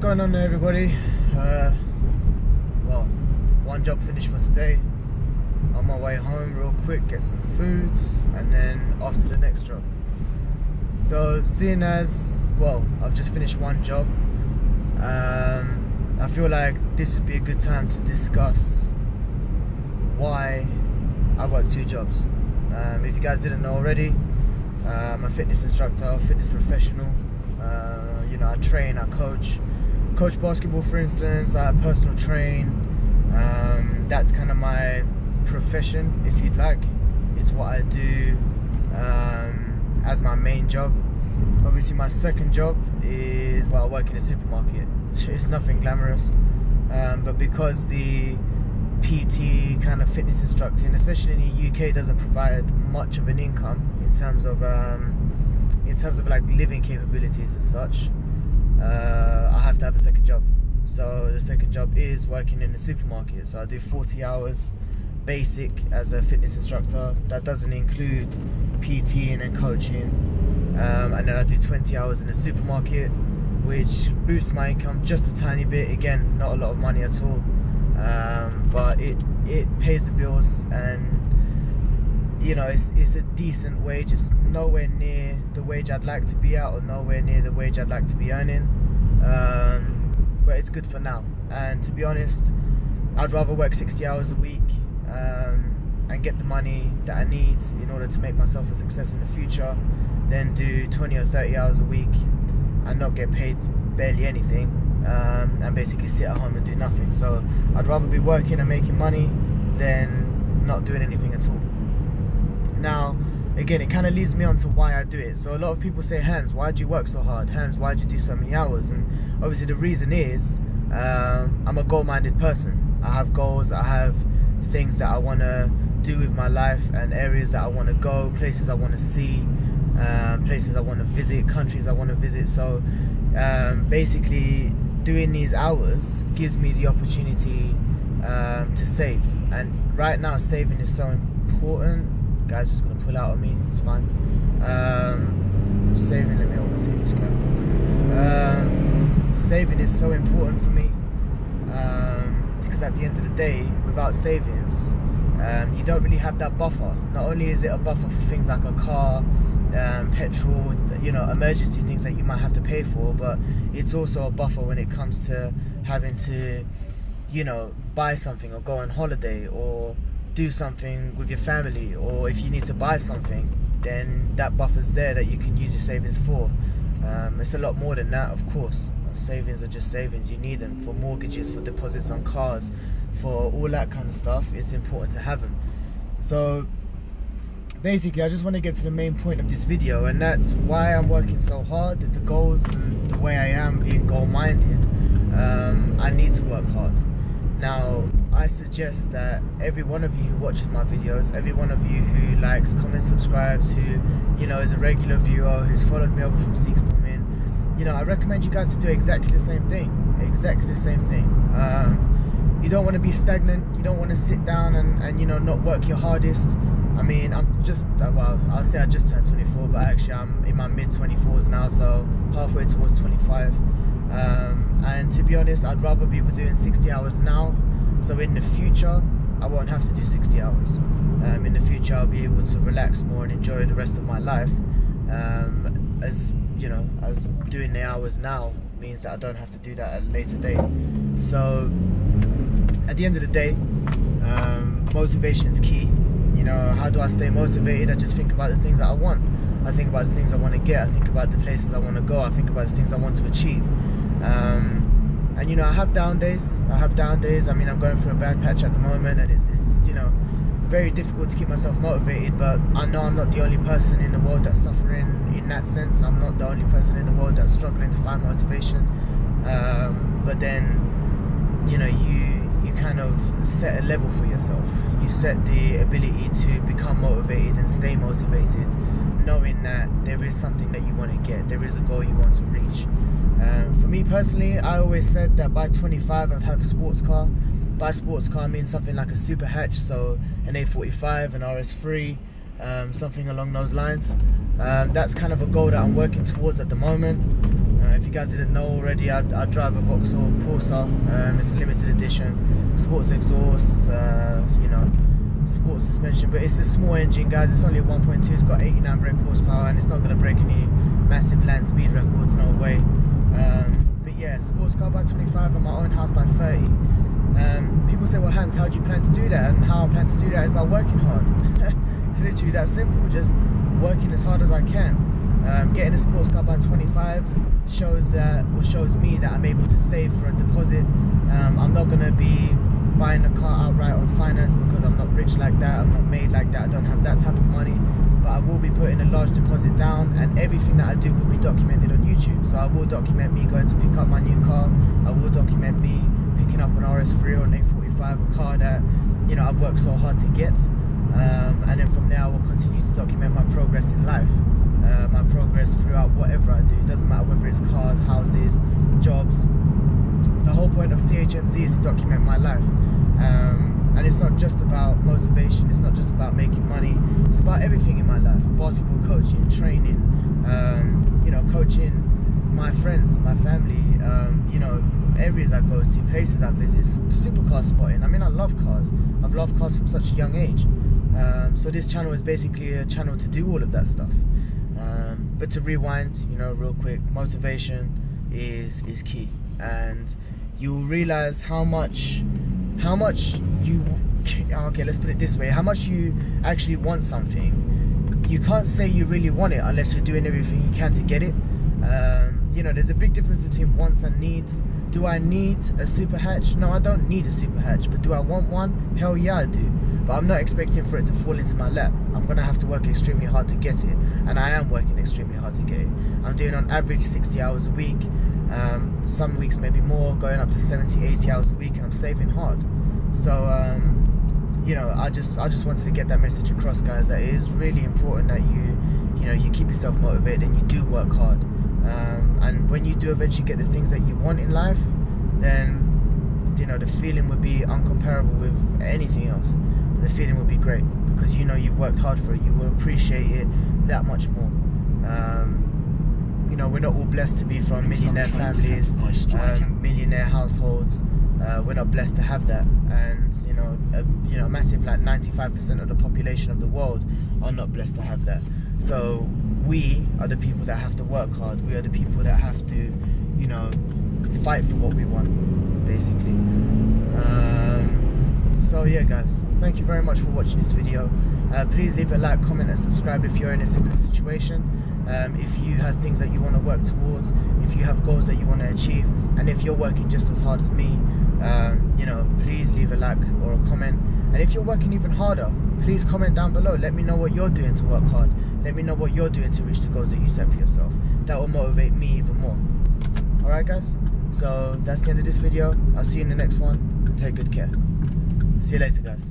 going on there, everybody? Well, one job finished for today. On my way home real quick, get some food, and then off to the next job. So seeing as, well, I've just finished one job, I feel like this would be a good time to discuss why I work two jobs. If you guys didn't know already, I'm a fitness instructor, fitness professional. I train, I coach basketball, for instance. I personal train. That's kind of my profession, if you'd like. It's what I do as my main job. Obviously, my second job is, well, I work in a supermarket. It's nothing glamorous, but because the PT kind of fitness instructing, especially in the UK, doesn't provide much of an income in terms of like living capabilities as such, I have to have a second job. So the second job is working in the supermarket. So I do 40 hours basic as a fitness instructor. That doesn't include PTing and coaching, and then I do 20 hours in the supermarket, which boosts my income just a tiny bit. Again, not a lot of money at all, but it pays the bills, and it's a decent wage. It's nowhere near the wage I'd like to be at, or nowhere near the wage I'd like to be earning, but it's good for now. And to be honest, I'd rather work 60 hours a week and get the money that I need in order to make myself a success in the future than do 20 or 30 hours a week and not get paid barely anything, and basically sit at home and do nothing. So I'd rather be working and making money than not doing anything at all. Now, again, it kind of leads me on to why I do it. So a lot of people say, Hans, why do you work so hard? Hans, why do you do so many hours? And obviously the reason is I'm a goal-minded person. I have goals, I have things that I want to do with my life, and areas that I want to go, places I want to see, places I want to visit, countries I want to visit. So basically doing these hours gives me the opportunity to save. And right now saving is so important. Guys just gonna pull out on me, it's fine. Saving, let me open this camera. Saving is so important for me, because at the end of the day, without savings, you don't really have that buffer. Not only is it a buffer for things like a car, petrol, emergency things that you might have to pay for, but it's also a buffer when it comes to having to, buy something or go on holiday or do something with your family, or if you need to buy something, then that buffer's there that you can use your savings for. It's a lot more than that, of course. Savings are just savings. You need them for mortgages, for deposits on cars, for all that kind of stuff. It's important to have them. So basically, I just want to get to the main point of this video, and that's why I'm working so hard. The goals and the way I am, being goal-minded, I need to work hard. Now, I suggest that every one of you who watches my videos, every one of you who likes, comments, subscribes, who is a regular viewer, who's followed me over from Seek Storming, I recommend you guys to do exactly the same thing. Exactly the same thing. You don't want to be stagnant. You don't want to sit down and not work your hardest. I mean, I'll say I just turned 24, but actually I'm in my mid-24s now, so halfway towards 25. And to be honest, I'd rather be doing 60 hours now, so in the future I won't have to do 60 hours. In the future I'll be able to relax more and enjoy the rest of my life, as doing the hours now means that I don't have to do that at a later date. So at the end of the day, motivation is key. How do I stay motivated? I just think about the things that I want. I think about the things I want to get. I think about the places I want to go. I think about the things I want to achieve. And I have down days. I mean, I'm going through a bad patch at the moment, and it's very difficult to keep myself motivated. But I know I'm not the only person in the world that's suffering in that sense. I'm not the only person in the world that's struggling to find motivation. But then, you kind of set a level for yourself. You set the ability to become motivated and stay motivated, knowing that there is something that you want to get, there is a goal you want to reach. For me personally, I always said that by 25 I'd have a sports car. By sports car I mean something like a super hatch, so an A45, an RS3, something along those lines. That's kind of a goal that I'm working towards at the moment. If you guys didn't know already, I drive a Vauxhall Corsa. It's a limited edition, sports exhaust, you know, sports suspension, but it's a small engine, guys. It's only a 1.2. It's got 89 brake horsepower, and it's not going to break any massive land speed records, no way. But yeah, sports car by 25 and my own house by 30. People say, well, Hans, how do you plan to do that? And how I plan to do that is by working hard. It's literally that simple, just working as hard as I can. Getting a sports car by 25 shows me that I'm able to save for a deposit. I'm not going to be buying a car outright on finance because I'm not rich like that, I'm not made like that, I don't have that type of money, but I will be putting a large deposit down, and everything that I do will be documented on YouTube. So I will document me going to pick up my new car, I will document me picking up an RS3 or an A45, a car that, you know, I've worked so hard to get, and then from there I will continue to document my progress in life, my progress throughout whatever I do. It doesn't matter whether it's cars, houses, jobs. The whole point of CHMZ is to document my life, and it's not just about motivation, it's not just about making money, it's about everything in my life. Basketball coaching, training, you know, coaching my friends, my family, you know, areas I go to, places I visit, supercar spotting. I mean, I love cars. I've loved cars from such a young age. So this channel is basically a channel to do all of that stuff. But to rewind, you know, real quick, motivation is key, and you'll realize how much you, okay, let's put it this way, how much you actually want something. You can't say you really want it unless you're doing everything you can to get it. You know, there's a big difference between wants and needs. Do I need a super hatch? No, I don't need a super hatch. But do I want one? Hell yeah, I do. But I'm not expecting for it to fall into my lap. I'm gonna have to work extremely hard to get it, and I am working extremely hard to get it. I'm doing on average 60 hours a week, some weeks maybe more, going up to 70, 80 hours a week, and I'm saving hard. So you know, I just wanted to get that message across, guys, that it is really important that you keep yourself motivated and you do work hard. And when you do eventually get the things that you want in life, then, you know, the feeling would be uncomparable with anything else. The feeling would be great because you know you've worked hard for it. You will appreciate it that much more. You know, we're not all blessed to be from millionaire families, millionaire households. We're not blessed to have that, and you know, massive, like 95% of the population of the world are not blessed to have that. So we are the people that have to work hard. We are the people that have to, you know, fight for what we want, basically. So yeah, guys, thank you very much for watching this video. Please leave a like, comment and subscribe if you're in a similar situation. If you have things that you want to work towards, if you have goals that you want to achieve, and if you're working just as hard as me, you know, please leave a like or a comment. And if you're working even harder, please comment down below. Let me know what you're doing to work hard. Let me know what you're doing to reach the goals that you set for yourself. That will motivate me even more. Alright, guys, so that's the end of this video. I'll see you in the next one, and take good care. See you later, guys.